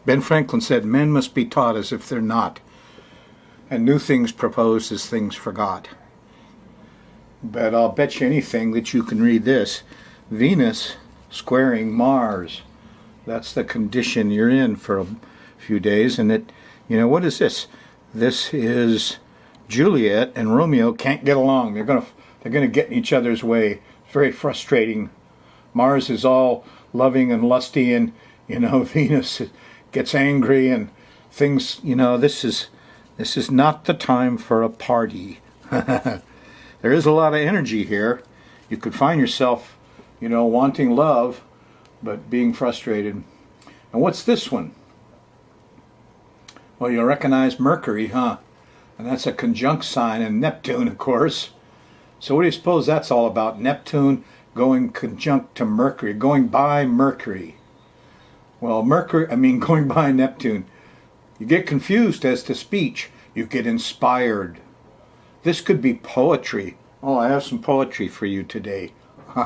Ben Franklin said men must be taught as if they're not, and new things proposed as things forgot. But I'll bet you anything that you can read this. Venus squaring Mars. That's the condition you're in for a few days. And it, what is this? This is Juliet and Romeo can't get along. They're gonna get in each other's way. It's very frustrating. Mars is all loving and lusty, and Venus gets angry and things. This is not the time for a party. There is a lot of energy here. You could find yourself, wanting love, but being frustrated. And what's this one? Well, you'll recognize Mercury, huh? And that's a conjunct sign, and Neptune, of course. So what do you suppose that's all about? Neptune going conjunct to Mercury, going by Mercury. Well, going by Neptune. You get confused as to speech. You get inspired. This could be poetry. Oh, I have some poetry for you today. When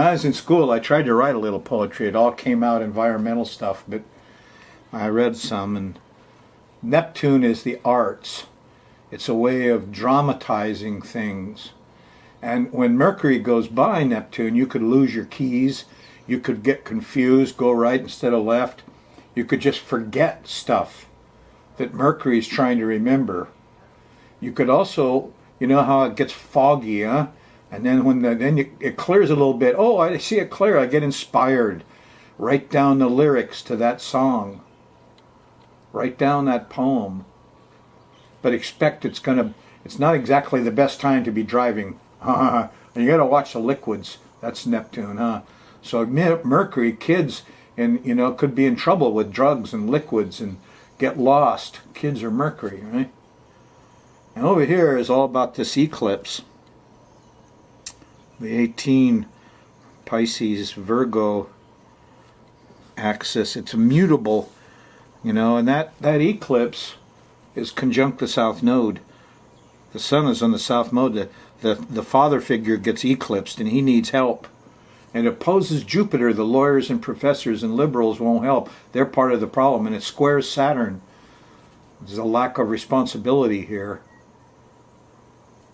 I was in school, I tried to write a little poetry. It all came out environmental stuff, but I read some. And Neptune is the arts. It's a way of dramatizing things. And when Mercury goes by Neptune, you could lose your keys. You could get confused, go right instead of left. You could just forget stuff that Mercury is trying to remember. You could also, how it gets foggy, huh? And then it clears a little bit. Oh, I see it clear. I get inspired. Write down the lyrics to that song. Write down that poem. But expect it's not exactly the best time to be driving. You got to watch the liquids. That's Neptune, huh? So Mercury, kids, and could be in trouble with drugs and liquids and get lost. Kids are Mercury, right? And over here is all about this eclipse. The 18 Pisces Virgo axis. It's immutable, and that eclipse is conjunct the south node. The sun is on the south node. The father figure gets eclipsed and he needs help. And it opposes Jupiter. The lawyers and professors and liberals won't help. They're part of the problem. And it squares Saturn. There's a lack of responsibility here.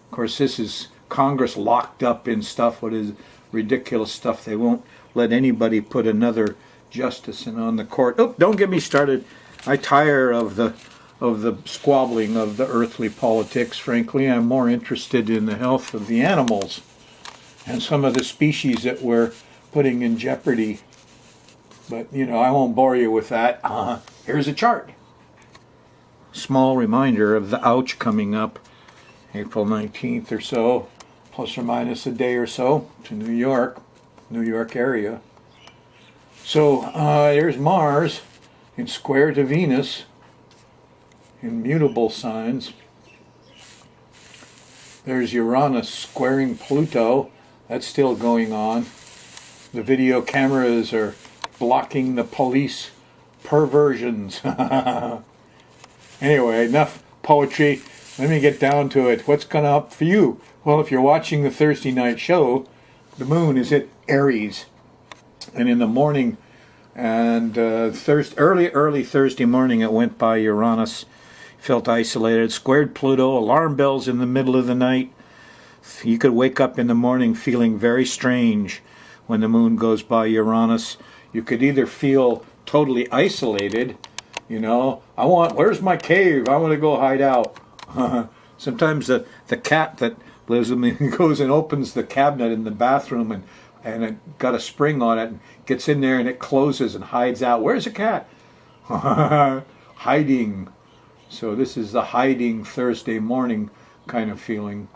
Of course, this is Congress locked up in stuff. What is ridiculous stuff. They won't let anybody put another justice in on the court. Oh, don't get me started. I tire of the squabbling of the earthly politics. Frankly, I'm more interested in the health of the animals and some of the species that we're putting in jeopardy. But, I won't bore you with that. Here's a chart. Small reminder of the ouch coming up April 19th or so, plus or minus a day or so, to New York area. So here's Mars in square to Venus in mutable signs. There's Uranus squaring Pluto. That's still going on. The video cameras are blocking the police perversions. Anyway, enough poetry. Let me get down to it. What's coming up for you? Well, if you're watching the Thursday night show, the moon is at Aries. And in the morning, and early Thursday morning, it went by Uranus. Felt isolated. Squared Pluto. Alarm bells in the middle of the night. You could wake up in the morning feeling very strange when the moon goes by Uranus. You could either feel totally isolated, where's my cave? I want to go hide out. Sometimes the cat that lives with me goes and opens the cabinet in the bathroom and it got a spring on it and gets in there and it closes and hides out. Where's the cat? Hiding. So this is the hiding Thursday morning kind of feeling.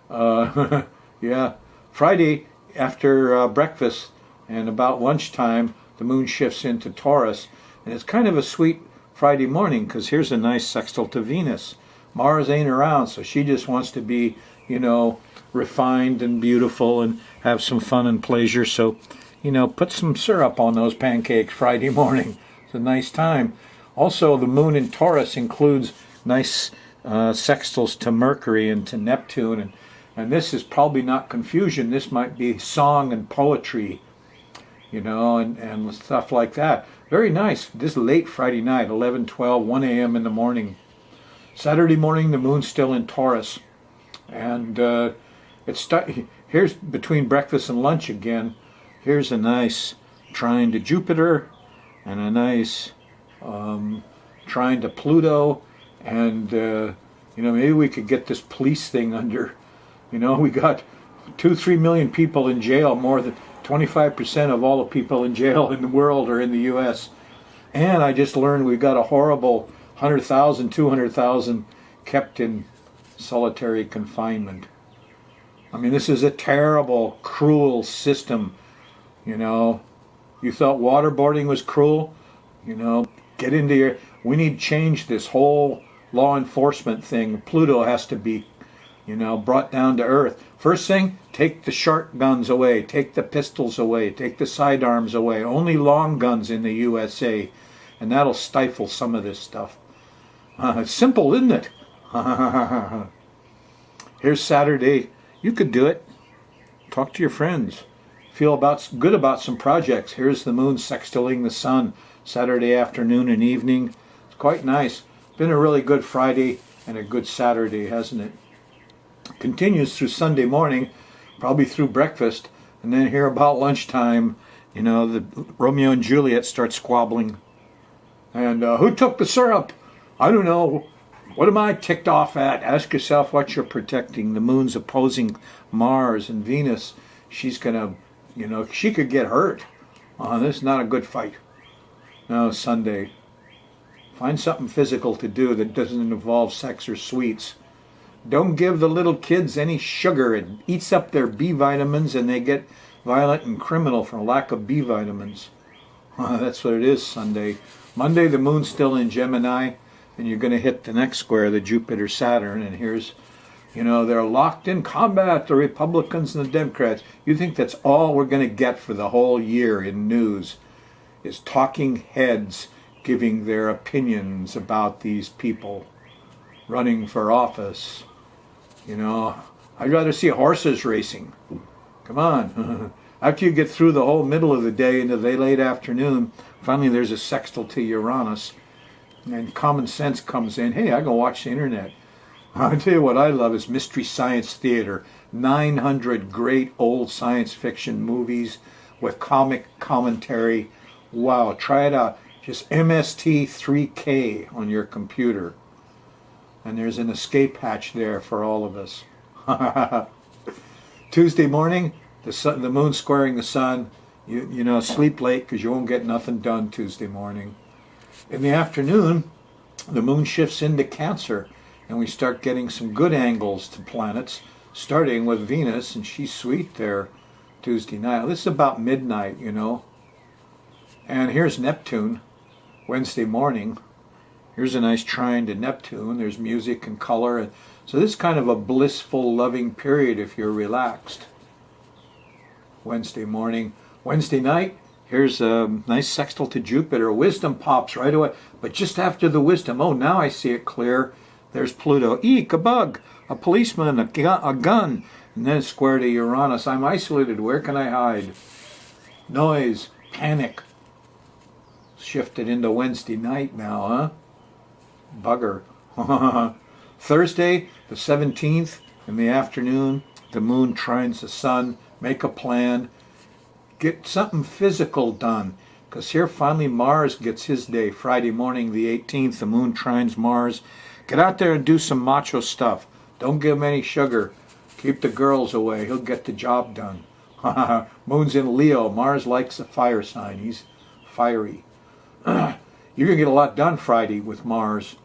Yeah. Friday after breakfast and about lunchtime, the moon shifts into Taurus. And it's kind of a sweet Friday morning because here's a nice sextile to Venus. Mars ain't around, so she just wants to be, refined and beautiful and have some fun and pleasure. So, put some syrup on those pancakes Friday morning. It's a nice time. Also, the moon in Taurus includes nice sextiles to Mercury and to Neptune. And this is probably not confusion. This might be song and poetry, and stuff like that. Very nice. This late Friday night, 11, 12, 1 a.m. in the morning. Saturday morning, the moon's still in Taurus. And here's between breakfast and lunch again. Here's a nice trine to Jupiter and a nice trine to Pluto. And, maybe we could get this police thing under. We got 2-3 million people in jail, more than 25% of all the people in jail in the world are in the U.S. And I just learned we got a horrible 100,000, 200,000 kept in solitary confinement. I mean, this is a terrible, cruel system. You thought waterboarding was cruel? Get into your... We need to change this whole law enforcement thing. Pluto has to be, brought down to earth. First thing, take the short guns away, take the pistols away, take the sidearms away. Only long guns in the USA, and that'll stifle some of this stuff. It's simple, isn't it? Here's Saturday. You could do it. Talk to your friends. Feel good about some projects. Here's the moon sextiling the sun Saturday afternoon and evening. It's quite nice. Been a really good Friday and a good Saturday, hasn't it? Continues through Sunday morning, probably through breakfast, and then here about lunchtime, the Romeo and Juliet start squabbling. And who took the syrup? I don't know. What am I ticked off at? Ask yourself what you're protecting. The moon's opposing Mars and Venus. She's gonna, she could get hurt. This is not a good fight. No, Sunday. Find something physical to do that doesn't involve sex or sweets. Don't give the little kids any sugar. It eats up their B vitamins and they get violent and criminal for lack of B vitamins. That's what it is Sunday. Monday, the moon's still in Gemini, and you're going to hit the next square, the Jupiter-Saturn, and here's, they're locked in combat, the Republicans and the Democrats. You think that's all we're going to get for the whole year in news, is talking heads giving their opinions about these people running for office. I'd rather see horses racing. Come on. After you get through the whole middle of the day into the late afternoon, finally there's a sextile to Uranus, and common sense comes in. Hey, I can watch the internet. I'll tell you what I love is Mystery Science Theater. 900 great old science fiction movies with comic commentary. Wow, try it out. Just MST3K on your computer. And there's an escape hatch there for all of us. Tuesday morning, the moon squaring the sun. Sleep late because you won't get nothing done Tuesday morning. In the afternoon, the moon shifts into Cancer, and we start getting some good angles to planets, starting with Venus, and she's sweet there Tuesday night. This is about midnight, And here's Neptune, Wednesday morning. Here's a nice trine to Neptune. There's music and color. And so this is kind of a blissful, loving period if you're relaxed. Wednesday morning. Wednesday night, here's a nice sextile to Jupiter. Wisdom pops right away. But just after the wisdom, oh, now I see it clear. There's Pluto. Eek, a bug, a policeman, a gun. And then square to Uranus. I'm isolated. Where can I hide? Noise, panic. Shifted into Wednesday night now, huh? Bugger. Thursday, the 17th, in the afternoon, the moon trines the sun. Make a plan. Get something physical done. Because here finally Mars gets his day. Friday morning, the 18th, the moon trines Mars. Get out there and do some macho stuff. Don't give him any sugar. Keep the girls away. He'll get the job done. Moon's in Leo. Mars likes a fire sign. He's fiery. You're going to get a lot done Friday with Mars.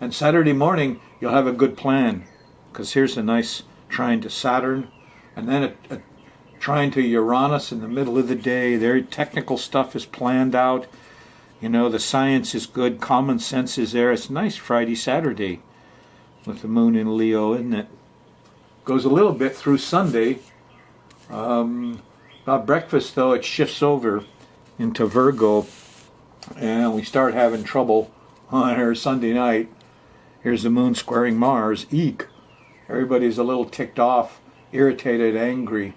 And Saturday morning, you'll have a good plan. Because here's a nice trine to Saturn. And then a trine to Uranus in the middle of the day. Their technical stuff is planned out. The science is good. Common sense is there. It's nice Friday, Saturday with the moon in Leo, isn't it? Goes a little bit through Sunday. About breakfast, though, it shifts over into Virgo. And we start having trouble on our Sunday night. Here's the moon squaring Mars. Eek. Everybody's a little ticked off, irritated, angry.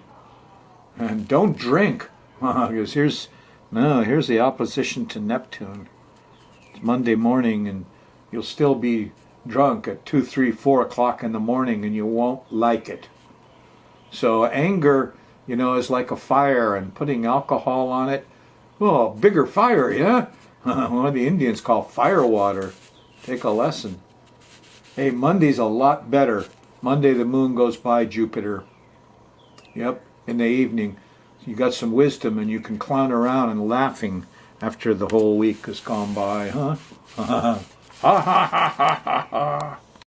And don't drink. Because here's No, here's the opposition to Neptune. It's Monday morning, and you'll still be drunk at 2, 3, 4 o'clock in the morning, and you won't like it. So anger, is like a fire, and putting alcohol on it, well, a bigger fire, yeah? What the Indians call fire water. Take a lesson. Hey, Monday's a lot better. Monday the moon goes by Jupiter. Yep, in the evening. You got some wisdom, and you can clown around and laughing after the whole week has gone by, huh? Ha ha ha ha ha ha.